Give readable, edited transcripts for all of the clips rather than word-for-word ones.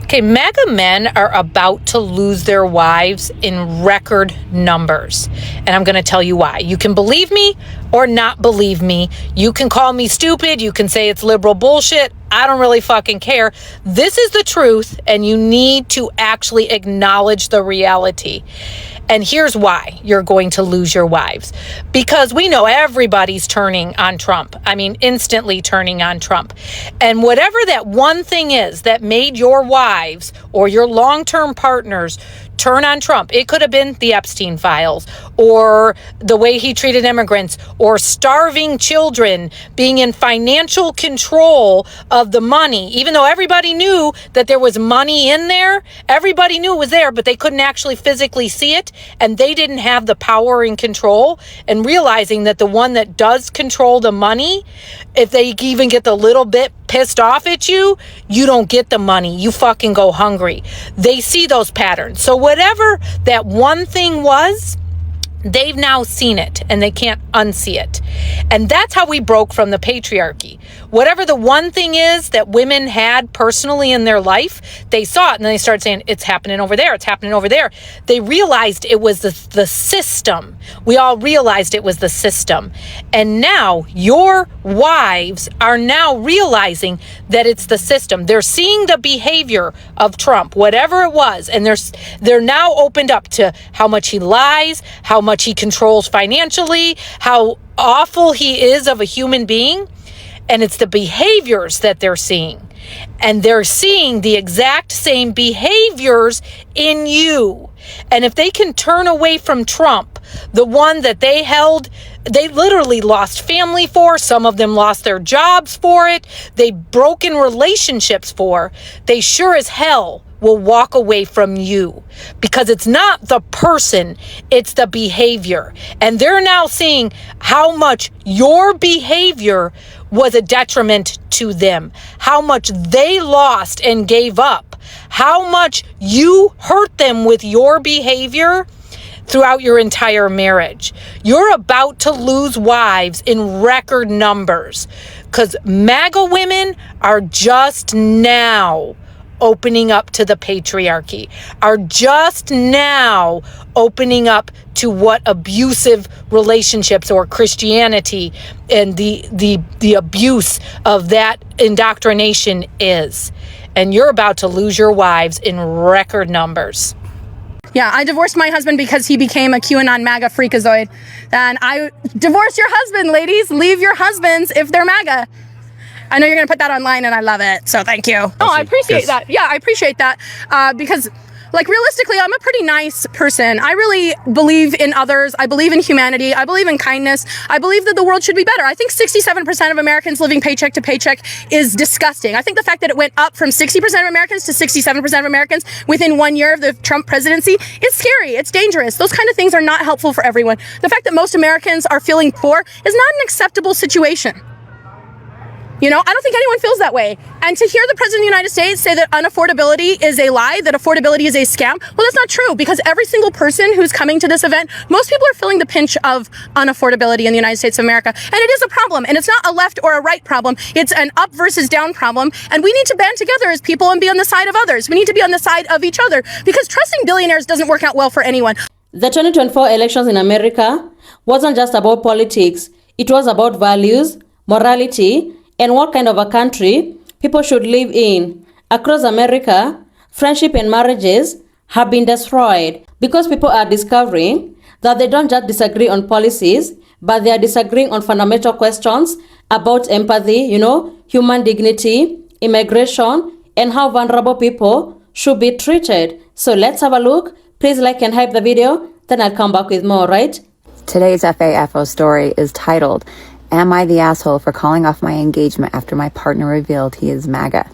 Okay, MAGA men are about to lose their wives in record numbers. And I'm going to tell you why. You can believe me or not believe me. You can call me stupid. You can say it's liberal bullshit. I don't really fucking care. This is the truth, and you need to actually acknowledge the reality. And here's why you're going to lose your wives. Because we know everybody's turning on Trump. I mean, instantly turning on Trump. And whatever that one thing is that made your wives or your long-term partners turn on Trump, it could have been the Epstein files, or the way he treated immigrants, or starving children, being in financial control of the money. Even though everybody knew that there was money in there, everybody knew it was there, but they couldn't actually physically see it, and they didn't have the power and control. And realizing that the one that does control the money, if they even get the little bit pissed off at you, you don't get the money. You fucking go hungry. They see those patterns. So whatever that one thing was, they've now seen it and they can't unsee it. And that's how we broke from the patriarchy. Whatever the one thing is that women had personally in their life, they saw it and then they started saying, it's happening over there. It's happening over there. They realized it was the system. We all realized it was the system. And now your wives are now realizing that it's the system. They're seeing the behavior of Trump, whatever it was. And they're now opened up to how much he lies, how much he controls financially, how awful he is of a human being. And it's the behaviors that they're seeing. And they're seeing the exact same behaviors in you. And if they can turn away from Trump, the one that they held, they literally lost family for, some of them lost their jobs for it, they broken relationships for, they sure as hell will walk away from you, because it's not the person, it's the behavior. And they're now seeing how much your behavior was a detriment to them, how much they lost and gave up, how much you hurt them with your behavior throughout your entire marriage. You're about to lose wives in record numbers, because MAGA women are just now opening up to the patriarchy, are just now opening up to what abusive relationships or Christianity and the abuse of that indoctrination is. And you're about to lose your wives in record numbers. Yeah, I divorced my husband because he became a QAnon MAGA freakazoid. And I divorce your husband, ladies. Leave your husbands if they're MAGA. I know you're going to put that online, and I love it. So thank you. Oh, I appreciate that. Yeah, I appreciate that. Because, like, realistically, I'm a pretty nice person. I really believe in others. I believe in humanity. I believe in kindness. I believe that the world should be better. I think 67% of Americans living paycheck to paycheck is disgusting. I think the fact that it went up from 60% of Americans to 67% of Americans within 1 year of the Trump presidency is scary. It's dangerous. Those kind of things are not helpful for everyone. The fact that most Americans are feeling poor is not an acceptable situation. You know, I don't think anyone feels that way. And to hear the President of the United States say that unaffordability is a lie, that affordability is a scam, well, that's not true, because every single person who's coming to this event, most people are feeling the pinch of unaffordability in the United States of America. And it is a problem. And it's not a left or a right problem. It's an up versus down problem. And we need to band together as people and be on the side of others. We need to be on the side of each other, because trusting billionaires doesn't work out well for anyone. The 2024 elections in America wasn't just about politics. It was about values, morality, and what kind of a country people should live in. Across America, friendship and marriages have been destroyed because people are discovering that they don't just disagree on policies, but they are disagreeing on fundamental questions about empathy, human dignity, immigration, and how vulnerable people should be treated. So let's have a look. Please like and hype the video, then I'll come back with more, right? Today's FAFO story is titled, "Am I the asshole for calling off my engagement after my partner revealed he is MAGA?"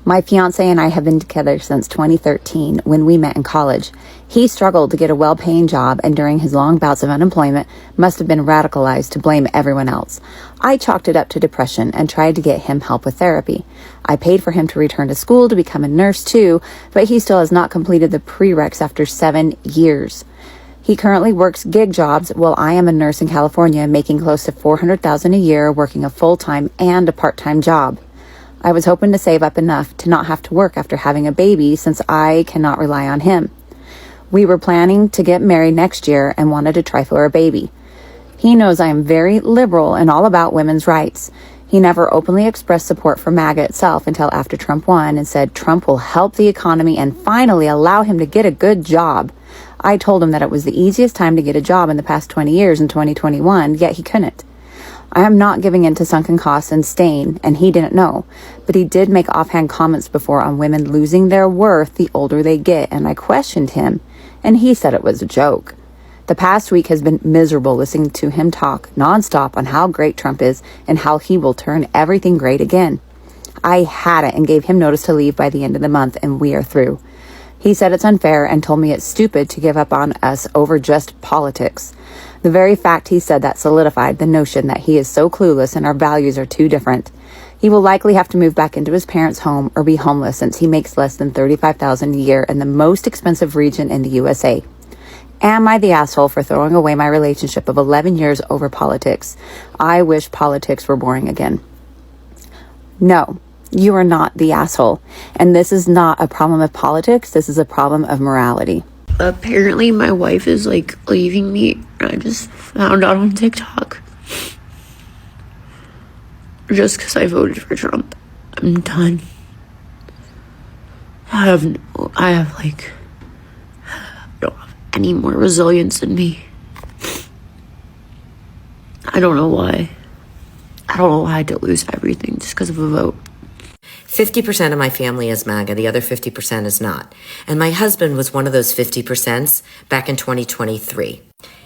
My fiance and I have been together since 2013 when we met in college. He struggled to get a well-paying job, and during his long bouts of unemployment must have been radicalized to blame everyone else. I chalked it up to depression and tried to get him help with therapy. I paid for him to return to school to become a nurse too, but he still has not completed the prereqs after 7 years. He currently works gig jobs while I am a nurse in California, making close to $400,000 a year, working a full-time and a part-time job. I was hoping to save up enough to not have to work after having a baby since I cannot rely on him. We were planning to get married next year and wanted to try for a baby. He knows I am very liberal and all about women's rights. He never openly expressed support for MAGA itself until after Trump won and said Trump will help the economy and finally allow him to get a good job. I told him that it was the easiest time to get a job in the past 20 years in 2021, yet he couldn't. I am not giving in to sunken costs and staying, and he didn't know. But he did make offhand comments before on women losing their worth the older they get, and I questioned him, and he said it was a joke. The past week has been miserable listening to him talk nonstop on how great Trump is and how he will turn everything great again. I had it and gave him notice to leave by the end of the month, and we are through. He said it's unfair and told me it's stupid to give up on us over just politics. The very fact he said that solidified the notion that he is so clueless and our values are too different. He will likely have to move back into his parents' home or be homeless since he makes less than $35,000 a year in the most expensive region in the USA. Am I the asshole for throwing away my relationship of 11 years over politics? I wish politics were boring again. No, you are not the asshole. And this is not a problem of politics. This is a problem of morality. Apparently my wife is like leaving me. I just found out on TikTok. Just because I voted for Trump. I'm done. I don't have any more resilience in me. I don't know why. I don't know why I had to lose everything just because of a vote. 50% of my family is MAGA, the other 50% is not. And my husband was one of those 50% back in 2023.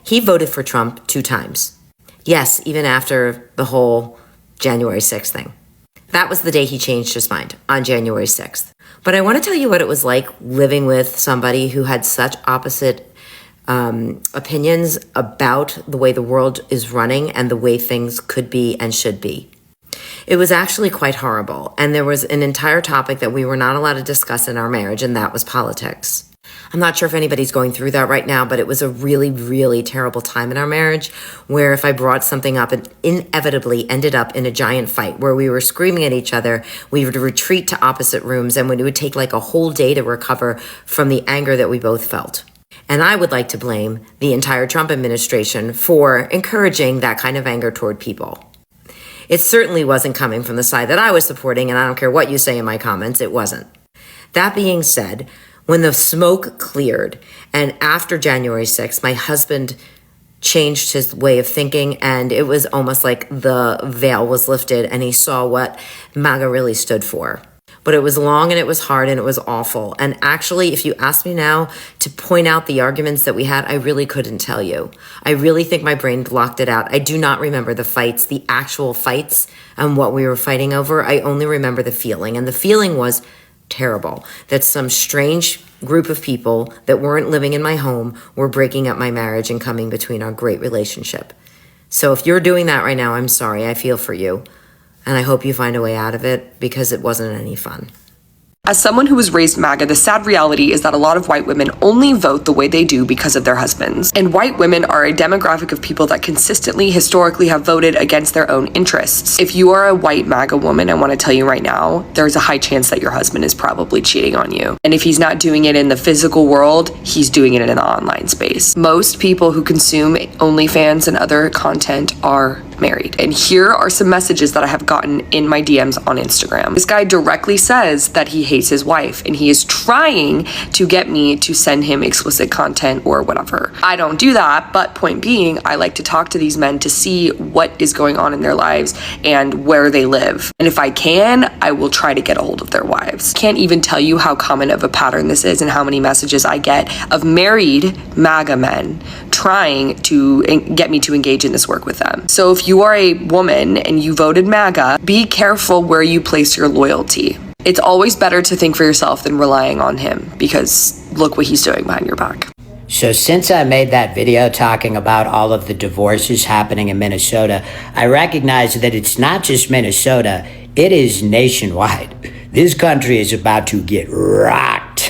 He voted for Trump 2 times. Yes, even after the whole January 6th thing. That was the day he changed his mind, on January 6th. But I want to tell you what it was like living with somebody who had such opposite opinions about the way the world is running and the way things could be and should be. It was actually quite horrible, and there was an entire topic that we were not allowed to discuss in our marriage, and that was politics. I'm not sure if anybody's going through that right now, but it was a really, really terrible time in our marriage where if I brought something up, it inevitably ended up in a giant fight where we were screaming at each other. We would retreat to opposite rooms, and it would take like a whole day to recover from the anger that we both felt. And I would like to blame the entire Trump administration for encouraging that kind of anger toward people. It certainly wasn't coming from the side that I was supporting, and I don't care what you say in my comments, it wasn't. That being said, when the smoke cleared and after January 6th, my husband changed his way of thinking, and it was almost like the veil was lifted and he saw what MAGA really stood for. But it was long and it was hard and it was awful. And actually, if you ask me now to point out the arguments that we had, I really couldn't tell you. I really think my brain blocked it out. I do not remember the fights, the actual fights, and what we were fighting over. I only remember the feeling. And the feeling was terrible, that some strange group of people that weren't living in my home were breaking up my marriage and coming between our great relationship. So if you're doing that right now, I'm sorry. I feel for you. And I hope you find a way out of it because it wasn't any fun. As someone who was raised MAGA, the sad reality is that a lot of white women only vote the way they do because of their husbands. And white women are a demographic of people that consistently, historically have voted against their own interests. If you are a white MAGA woman, I want to tell you right now, there's a high chance that your husband is probably cheating on you. And if he's not doing it in the physical world, he's doing it in the online space. Most people who consume OnlyFans and other content are married. And here are some messages that I have gotten in my DMs on Instagram. This guy directly says that he hates his wife and he is trying to get me to send him explicit content or whatever. I don't do that, but point being, I like to talk to these men to see what is going on in their lives and where they live. And if I can, I will try to get a hold of their wives. Can't even tell you how common of a pattern this is and how many messages I get of married MAGA men trying to get me to engage in this work with them. So if you are a woman and you voted MAGA, be careful where you place your loyalty. It's always better to think for yourself than relying on him, because look what he's doing behind your back. So since I made that video talking about all of the divorces happening in Minnesota, I recognize that it's not just Minnesota, it is nationwide. This country is about to get rocked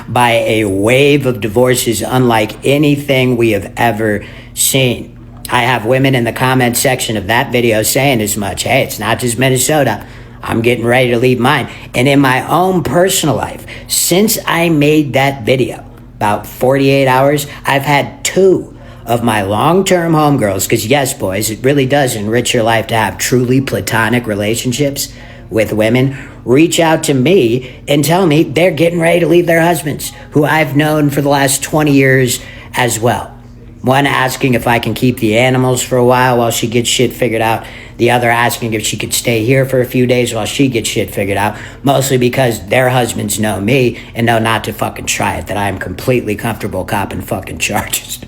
by a wave of divorces unlike anything we have ever seen. I have women in the comment section of that video saying as much. Hey, it's not just Minnesota. I'm getting ready to leave mine. And in my own personal life, since I made that video, about 48 hours, I've had 2 of my long-term homegirls, because yes, boys, it really does enrich your life to have truly platonic relationships with women, reach out to me and tell me they're getting ready to leave their husbands, who I've known for the last 20 years as well. One asking if I can keep the animals for a while she gets shit figured out. The other asking if she could stay here for a few days while she gets shit figured out. Mostly because their husbands know me and know not to fucking try it, that I am completely comfortable copping fucking charges.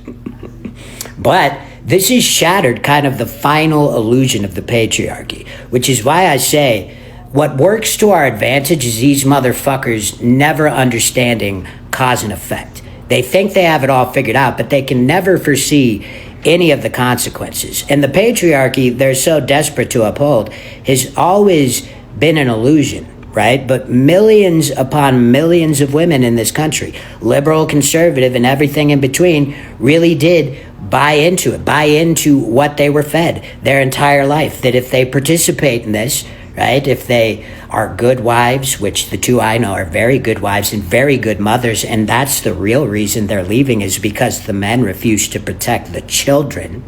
But this has shattered kind of the final illusion of the patriarchy, which is why I say what works to our advantage is these motherfuckers never understanding cause and effect. They think they have it all figured out, but they can never foresee any of the consequences. And the patriarchy they're so desperate to uphold has always been an illusion, right? But millions upon millions of women in this country, liberal, conservative, and everything in between, really did buy into what they were fed their entire life, that if they participate in this, right, if they are good wives, which the 2 I know are very good wives and very good mothers, and that's the real reason they're leaving, is because the men refuse to protect the children,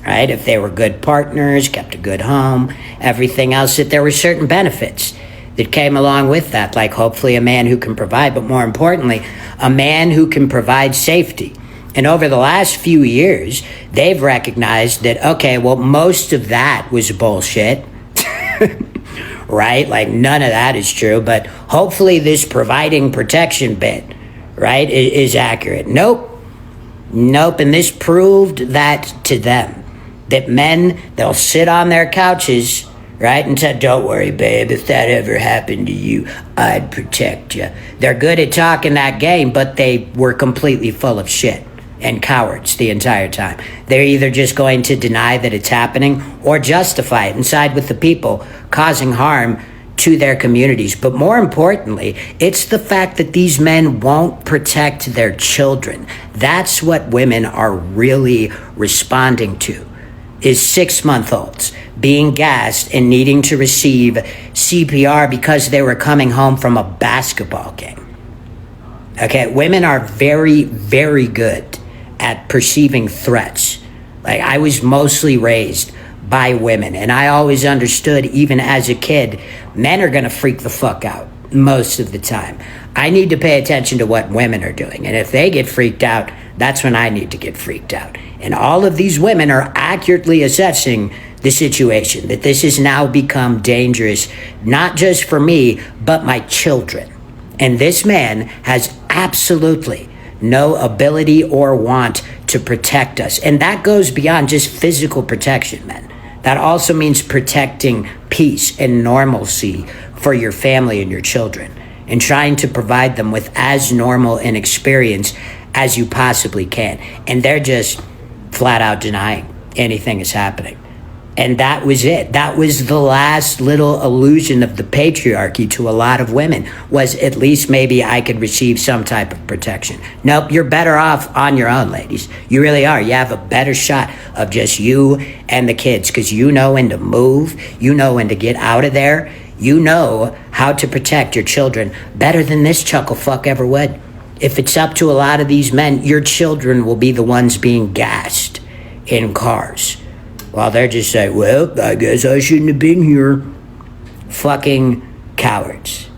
right? If they were good partners, kept a good home, everything else, that there were certain benefits that came along with that, like hopefully a man who can provide, but more importantly, a man who can provide safety. And over the last few years, they've recognized that, okay, well, most of that was bullshit, right? Like none of that is true, but hopefully this providing protection bit, right, is accurate. Nope. And this proved that to them, that men, they'll sit on their couches, right, and say, don't worry, babe, if that ever happened to you, I'd protect you. They're good at talking that game, but they were completely full of shit and cowards the entire time. They're either just going to deny that it's happening or justify it and side with the people causing harm to their communities. But more importantly, it's the fact that these men won't protect their children. That's what women are really responding to, is 6-month-olds being gassed and needing to receive CPR because they were coming home from a basketball game. Okay, women are very, very good at perceiving threats. Like, I was mostly raised by women, and I always understood, even as a kid, men are gonna freak the fuck out most of the time. I need to pay attention to what women are doing, and if they get freaked out, that's when I need to get freaked out. And all of these women are accurately assessing the situation, that this has now become dangerous, not just for me, but my children. And this man has absolutely no ability or want to protect us. And that goes beyond just physical protection, men. That also means protecting peace and normalcy for your family and your children, and trying to provide them with as normal an experience as you possibly can. And they're just flat out denying anything is happening. And that was it. That was the last little illusion of the patriarchy to a lot of women, was at least maybe I could receive some type of protection. Nope, you're better off on your own, ladies. You really are. You have a better shot of just you and the kids, because you know when to move, you know when to get out of there, you know how to protect your children better than this chuckle fuck ever would. If it's up to a lot of these men, your children will be the ones being gassed in cars, while they're just saying, well, I guess I shouldn't have been here. Fucking cowards.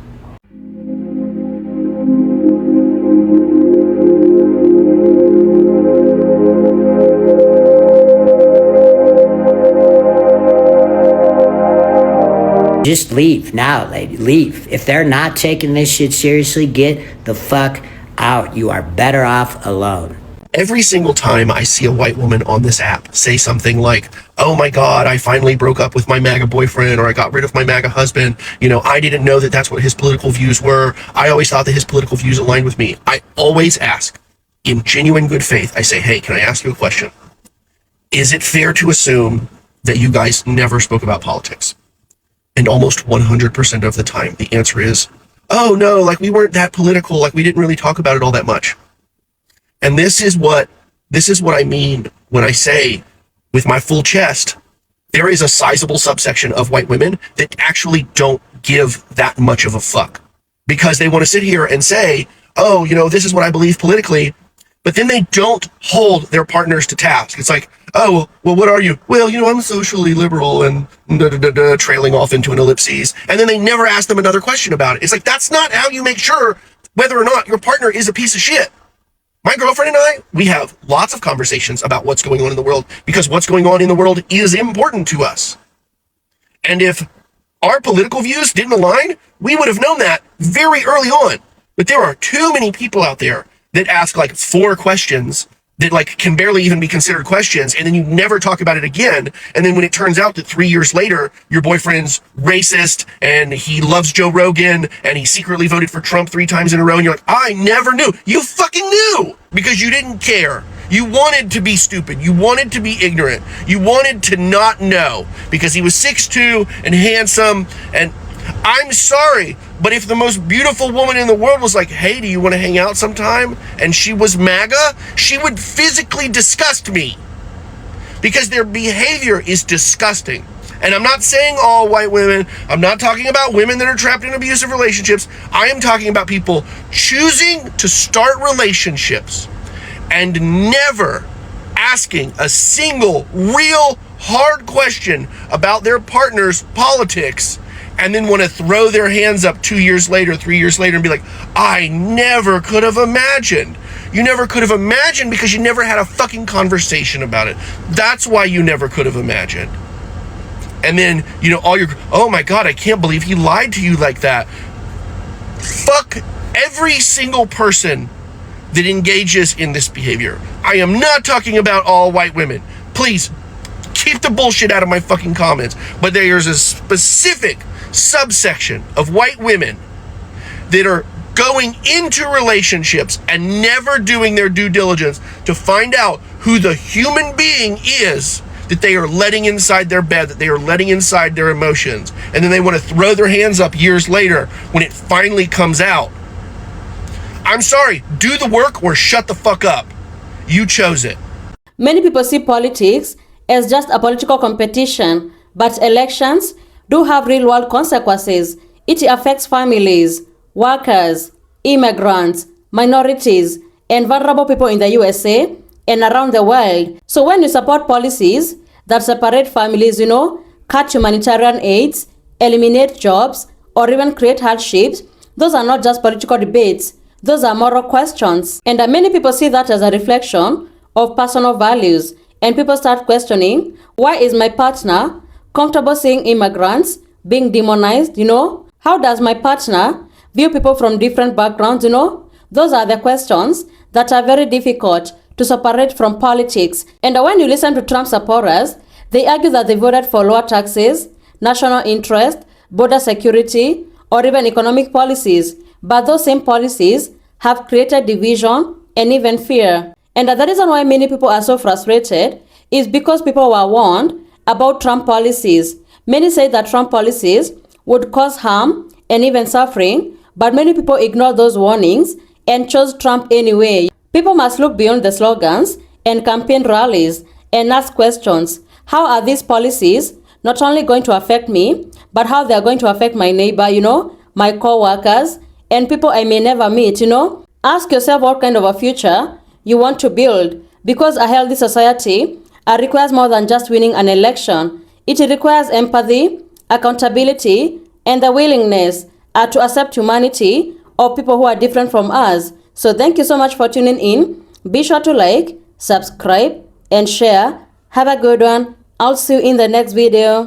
Just leave now, lady. Leave. If they're not taking this shit seriously, get the fuck out. You are better off alone. Every single time I see a white woman on this app say something like, oh my God, I finally broke up with my MAGA boyfriend, or I got rid of my MAGA husband. You know, I didn't know that that's what his political views were. I always thought that his political views aligned with me. I always ask, in genuine good faith, I say, hey, can I ask you a question? Is it fair to assume that you guys never spoke about politics? And almost 100% of the time, the answer is, oh no, like we weren't that political, like we didn't really talk about it all that much. And this is what I mean when I say with my full chest there is a sizable subsection of white women that actually don't give that much of a fuck because they want to sit here and say, oh, you know, this is what I believe politically, but then they don't hold their partners to task. It's like, oh, well, what are you? Well, you know, I'm socially liberal and trailing off into an ellipses. And then they never ask them another question about it. It's like, that's not how you make sure whether or not your partner is a piece of shit. My girlfriend and I, we have lots of conversations about what's going on in the world because what's going on in the world is important to us. And if our political views didn't align, we would have known that very early on. But there are too many people out there that ask like 4 questions that like can barely even be considered questions, and then you never talk about it again. And then when it turns out that 3 years later, your boyfriend's racist and he loves Joe Rogan and he secretly voted for Trump 3 times in a row, and you're like, I never knew. You fucking knew because you didn't care. You wanted to be stupid. You wanted to be ignorant. You wanted to not know because he was 6'2" and handsome. And I'm sorry, but if the most beautiful woman in the world was like, hey, do you want to hang out sometime? And she was MAGA, she would physically disgust me because their behavior is disgusting. And I'm not saying all white women. I'm not talking about women that are trapped in abusive relationships. I am talking about people choosing to start relationships and never asking a single real hard question about their partner's politics, and then want to throw their hands up 2 years later, 3 years later, and be like, I never could have imagined. You never could have imagined because you never had a fucking conversation about it. That's why you never could have imagined. And then, you know, oh my God, I can't believe he lied to you like that. Fuck every single person that engages in this behavior. I am not talking about all white women. Please, keep the bullshit out of my fucking comments. But there's a specific subsection of white women that are going into relationships and never doing their due diligence to find out who the human being is that they are letting inside their bed, that they are letting inside their emotions. And then they want to throw their hands up years later when it finally comes out. I'm sorry, do the work or shut the fuck up. You chose it. Many people see politics as just a political competition, but elections do have real-world consequences. It affects families, workers, immigrants, minorities, and vulnerable people in the USA and around the world. So when you support policies that separate families, you know, cut humanitarian aids, eliminate jobs, or even create hardships, those are not just political debates. Those are moral questions. And many people see that as a reflection of personal values. And people start questioning, why is my partner comfortable seeing immigrants being demonized, you know? How does my partner view people from different backgrounds, you know? Those are the questions that are very difficult to separate from politics. And when you listen to Trump supporters, they argue that they voted for lower taxes, national interest, border security, or even economic policies. But those same policies have created division and even fear. And the reason why many people are so frustrated is because people were warned about Trump policies. Many say that Trump policies would cause harm and even suffering, but many people ignore those warnings and chose Trump anyway. People must look beyond the slogans and campaign rallies and ask questions. How are these policies not only going to affect me, but how they are going to affect my neighbor, you know, my co-workers, and people I may never meet, you know? Ask yourself what kind of a future you want to build, because a healthy society requires more than just winning an election. It requires empathy, accountability, and the willingness to accept humanity of people who are different from us. So thank you so much for tuning in. Be sure to like, subscribe, and share. Have a good one. I'll see you in the next video.